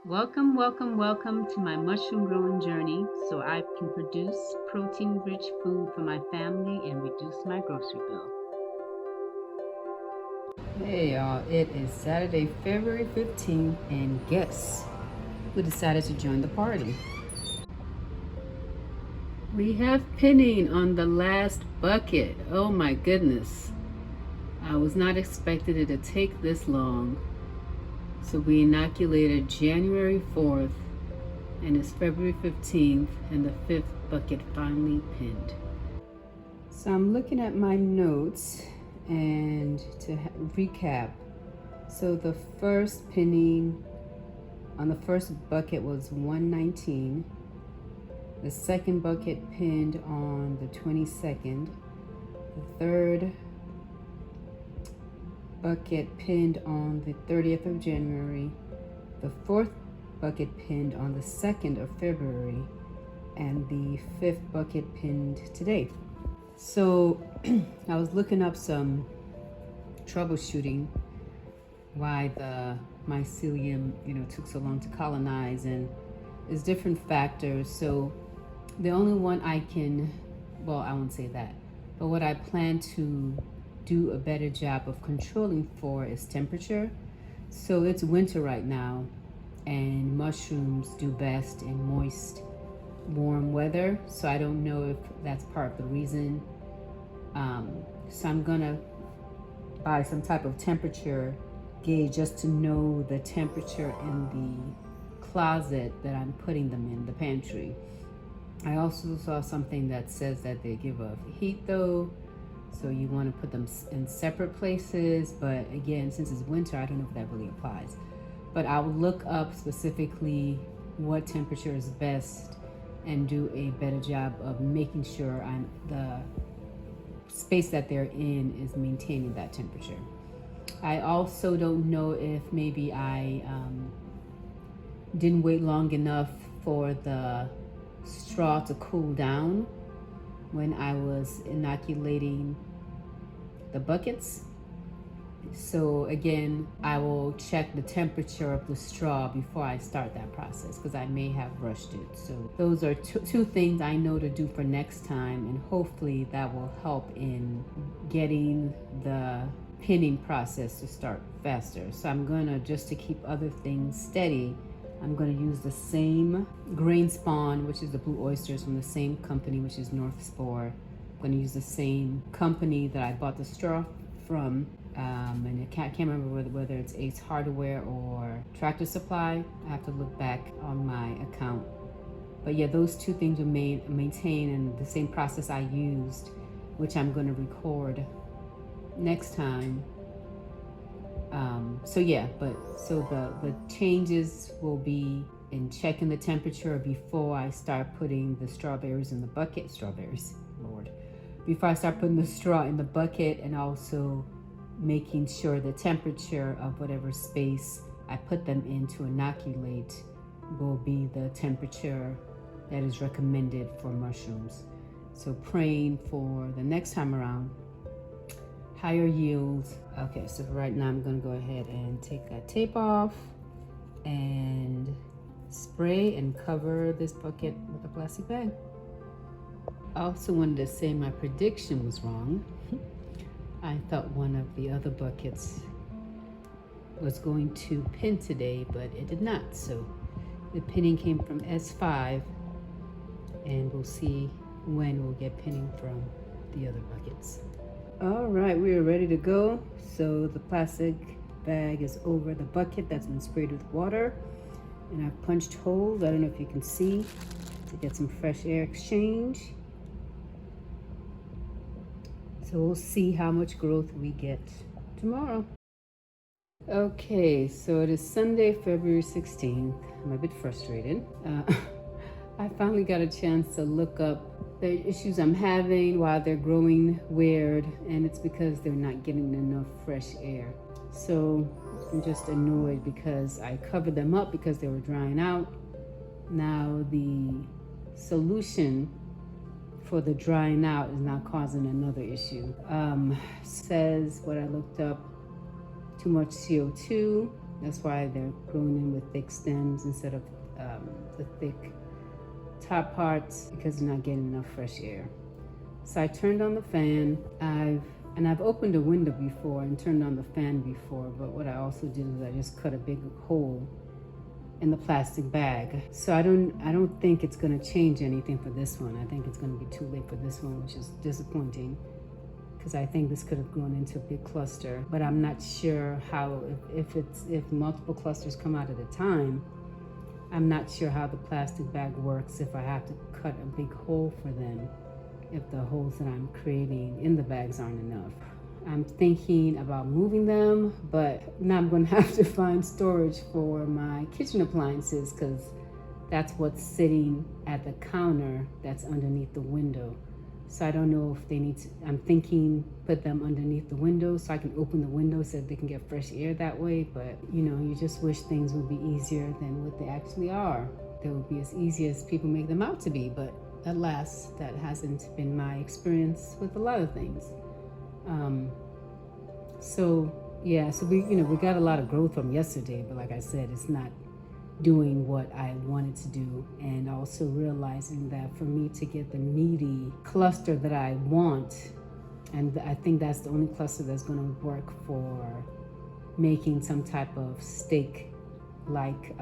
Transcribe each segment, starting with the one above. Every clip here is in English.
Welcome, welcome, welcome to my mushroom growing journey so I can produce protein rich food for my family and reduce my grocery bill. Hey y'all, it is Saturday, February 15th, and guess who decided to join the party? We have pinning on the last bucket. Oh my goodness. I was not expecting it to take this long. So we inoculated January 4th, and it's February 15th, and the fifth bucket finally pinned. So I'm looking at my notes, and to recap, so the first pinning on the first bucket was 119. The second bucket pinned on the 22nd. The third bucket pinned on the 30th of January. The fourth bucket pinned on the 2nd of February. And the fifth bucket pinned today. So I was looking up some troubleshooting why the mycelium, took so long to colonize, and there's different factors. So the only one I won't say that, but what I plan to do a better job of controlling for is temperature. So it's winter right now, and mushrooms do best in moist, warm weather. So I don't know if that's part of the reason. So I'm gonna buy some type of temperature gauge just to know the temperature in the closet that I'm putting them in, the pantry. I also saw something that says that they give off heat though, so you want to put them in separate places. But again, since it's winter, I don't know if that really applies. But I will look up specifically what temperature is best and do a better job of making sure the space that they're in is maintaining that temperature. I also don't know if maybe I didn't wait long enough for the straw to cool down when I was inoculating the buckets. So again, I will check the temperature of the straw before I start that process, because I may have rushed it. So those are two things I know to do for next time, and hopefully that will help in getting the pinning process to start faster. So I'm gonna, just to keep other things steady, I'm going to use the same grain spawn, which is the blue oysters from the same company, which is North Spore. I'm going to use the same company that I bought the straw from, and I can't remember whether it's Ace Hardware or Tractor Supply. I have to look back on my account. But yeah, those two things will maintain in the same process I used, which I'm going to record next time. So the changes will be in checking the temperature before I start putting the strawberries in the bucket. Before I start putting the straw in the bucket, and also making sure the temperature of whatever space I put them in to inoculate will be the temperature that is recommended for mushrooms. So praying for the next time around higher yields. Okay, so right now I'm gonna go ahead and take that tape off and spray and cover this bucket with a plastic bag. I also wanted to say my prediction was wrong. I thought one of the other buckets was going to pin today, but it did not. So the pinning came from S5, and we'll see when we'll get pinning from the other buckets. All right, we are ready to go. So the plastic bag is over the bucket that's been sprayed with water, and I've punched holes, I don't know if you can see, to get some fresh air exchange. So we'll see how much growth we get tomorrow. Okay, so it is Sunday, February 16th. I'm a bit frustrated. I finally got a chance to look up the issues I'm having while they're growing weird, and it's because they're not getting enough fresh air. So I'm just annoyed because I covered them up because they were drying out. Now the solution for the drying out is now causing another issue. Says what I looked up, too much CO2 That's why they're growing in with thick stems instead of the thick top parts, because they're not getting enough fresh air. So I turned on the fan. I've opened a window before and turned on the fan before, but what I also did is I just cut a big hole in the plastic bag. So I don't think it's gonna change anything for this one. I think it's gonna be too late for this one, which is disappointing, because I think this could have grown into a big cluster. But I'm not sure how, if multiple clusters come out at a time, I'm not sure how the plastic bag works, if I have to cut a big hole for them, if the holes that I'm creating in the bags aren't enough. I'm thinking about moving them, but now I'm going to have to find storage for my kitchen appliances, because that's what's sitting at the counter that's underneath the window. So I don't know if they need to, I'm thinking put them underneath the window so I can open the window so that they can get fresh air that way. But you know, you just wish things would be easier than what they actually are. They would be as easy as people make them out to be, but alas, that hasn't been my experience with a lot of things. So we got a lot of growth from yesterday, but like I said, it's not doing what I wanted to do, and also realizing that for me to get the meaty cluster that I want, and I think that's the only cluster that's going to work for making some type of steak like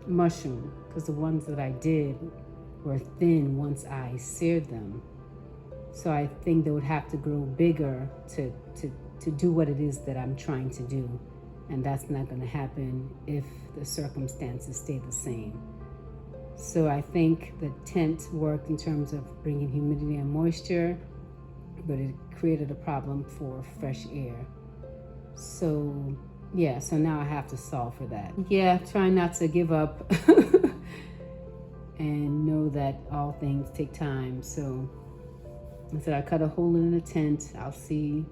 mushroom, because the ones that I did were thin once I seared them. So I think they would have to grow bigger to do what it is that I'm trying to do. And that's not going to happen if the circumstances stay the same. So I think the tent worked in terms of bringing humidity and moisture, but it created a problem for fresh air. So now I have to solve for that. Trying not to give up and know that all things take time. So I said I cut a hole in the tent. I'll see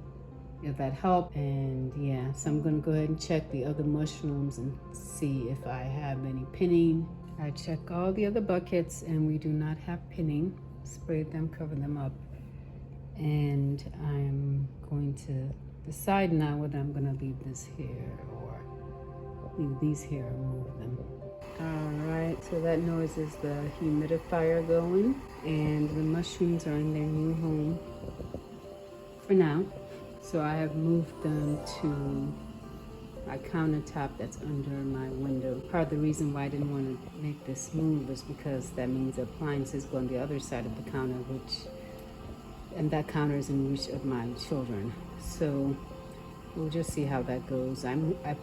if that helped. And so I'm gonna go ahead and check the other mushrooms and see if I have any pinning. I check all the other buckets and we do not have pinning. Sprayed them, covered them up. And I'm going to decide now whether I'm gonna leave this here or leave these here or move them. All right, so that noise is the humidifier going, and the mushrooms are in their new home for now. So I have moved them to my countertop that's under my window. Part of the reason why I didn't want to make this move was because that means the appliances go on the other side of the counter, and that counter is in reach of my children. So we'll just see how that goes. I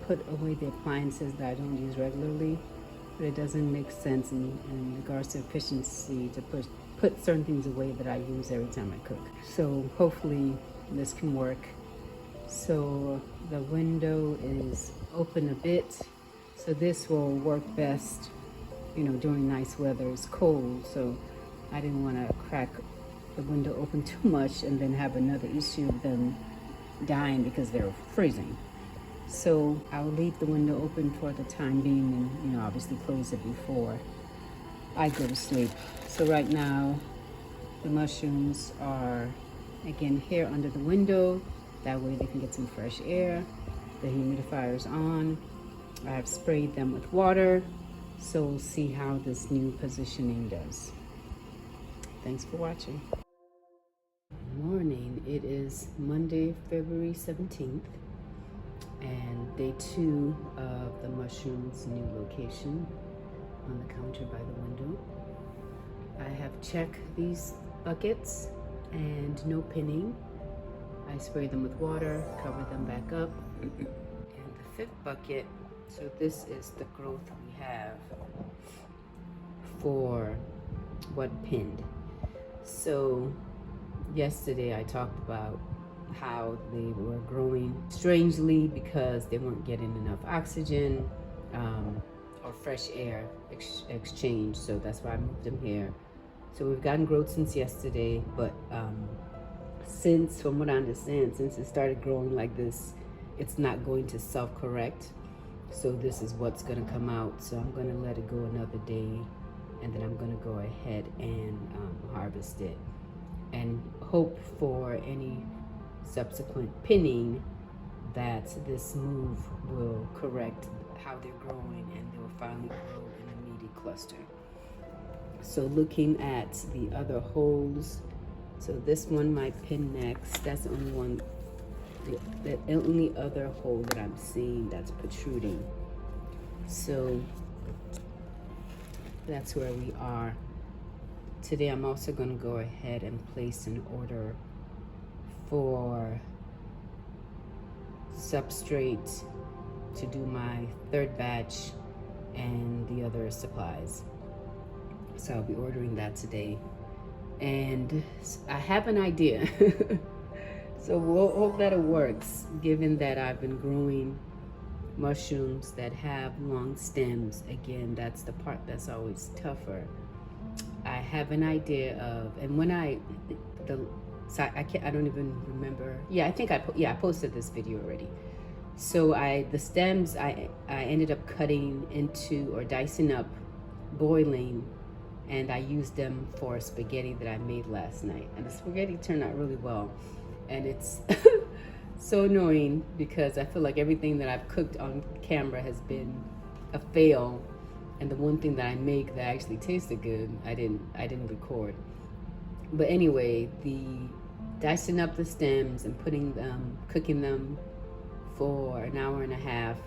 put away the appliances that I don't use regularly, but it doesn't make sense in regards to efficiency to put certain things away that I use every time I cook. So hopefully this can work. So the window is open a bit, so this will work best, during nice weather. It's cold, so I didn't want to crack the window open too much and then have another issue of them dying because they're freezing. So I'll leave the window open for the time being, and obviously close it before I go to sleep. So right now the mushrooms are again here under the window, that way they can get some fresh air. The humidifier is on. I have sprayed them with water, so we'll see how this new positioning does. Thanks for watching. Good morning. It is Monday, February 17th, and day 2 of the mushrooms' new location on the counter by the window. I have checked these buckets and no pinning. I sprayed them with water, covered them back up. And the 5th bucket, so this is the growth we have for what pinned. So yesterday I talked about how they were growing strangely because they weren't getting enough oxygen or fresh air exchange. So that's why I moved them here. So we've gotten growth since yesterday, but from what I understand, since it started growing like this, it's not going to self-correct. So this is what's going to come out. So I'm going to let it go another day, and then I'm going to go ahead and harvest it and hope for any subsequent pinning that this move will correct how they're growing and they will finally grow in a meaty cluster. So looking at the other holes, so this one might pin next. That's the only one, the only other hole that I'm seeing that's protruding. So that's where we are. Today I'm also going to go ahead and place an order for substrate to do my third batch and the other supplies. So I'll be ordering that today. And I have an idea. So we'll hope that it works, given that I've been growing mushrooms that have long stems. Again, that's the part that's always tougher. I have an idea of, and when I don't even remember. Yeah, I think I posted this video already. So the stems I ended up cutting into or dicing up, boiling, and I used them for spaghetti that I made last night. And the spaghetti turned out really well. And it's so annoying because I feel like everything that I've cooked on camera has been a fail. And the one thing that I make that actually tasted good, I didn't record. But anyway, the dicing up the stems and cooking them for an hour and a half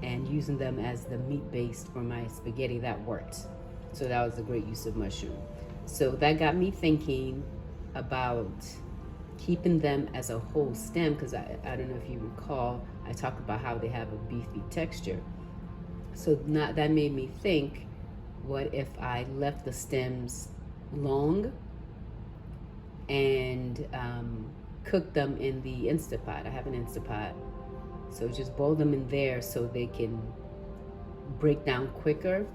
and using them as the meat base for my spaghetti, that worked. So that was a great use of mushroom. So that got me thinking about keeping them as a whole stem, because I don't know if you recall, I talked about how they have a beefy texture. So that made me think, what if I left the stems long and cooked them in the Instapot? I have an Instapot. So just boil them in there so they can break down quicker,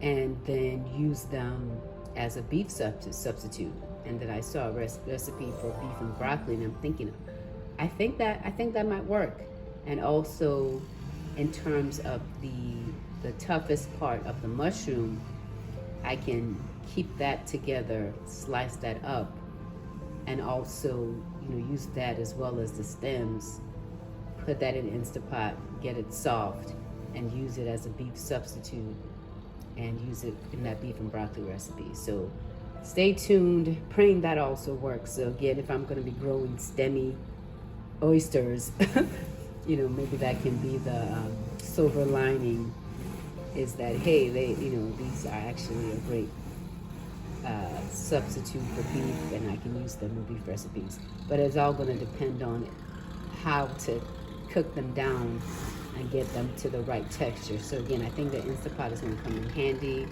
and then use them as a beef substitute. And then I saw a recipe for beef and broccoli, and I'm thinking, I think that might work. And also, in terms of the toughest part of the mushroom, I can keep that together, slice that up, and also use that as well as the stems. Put that in Instapot, get it soft, and use it as a beef substitute, and use it in that beef and broccoli recipe. So stay tuned, praying that also works. So again, if I'm going to be growing stemmy oysters, maybe that can be the silver lining, is that, hey, these are actually a great substitute for beef, and I can use them in beef recipes. But it's all going to depend on how to cook them down and get them to the right texture. So again, I think the Instapot is going to come in handy,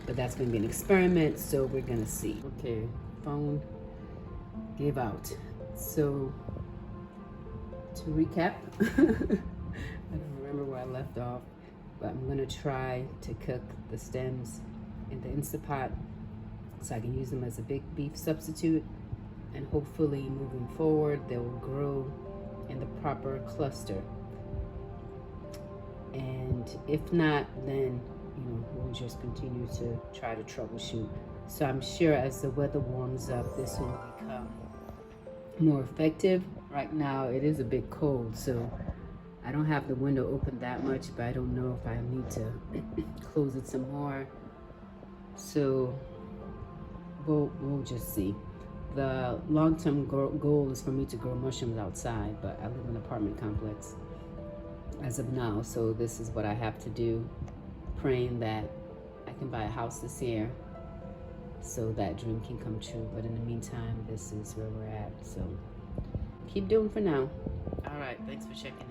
but that's going to be an experiment, so we're going to see. Okay, phone gave out. So to recap, I don't remember where I left off, but I'm going to try to cook the stems in the Instapot so I can use them as a big beef substitute, and hopefully moving forward they will grow in the proper cluster. And if not, then we'll just continue to try to troubleshoot. So I'm sure as the weather warms up, this will become more effective. Right now it is a bit cold, so I don't have the window open that much, but I don't know if I need to close it some more. So we'll just see. The long-term goal is for me to grow mushrooms outside, but I live in an apartment complex as of now, so this is what I have to do, praying that I can buy a house this year so that dream can come true. But in the meantime, this is where we're at, so keep doing for now. All right, thanks for checking in.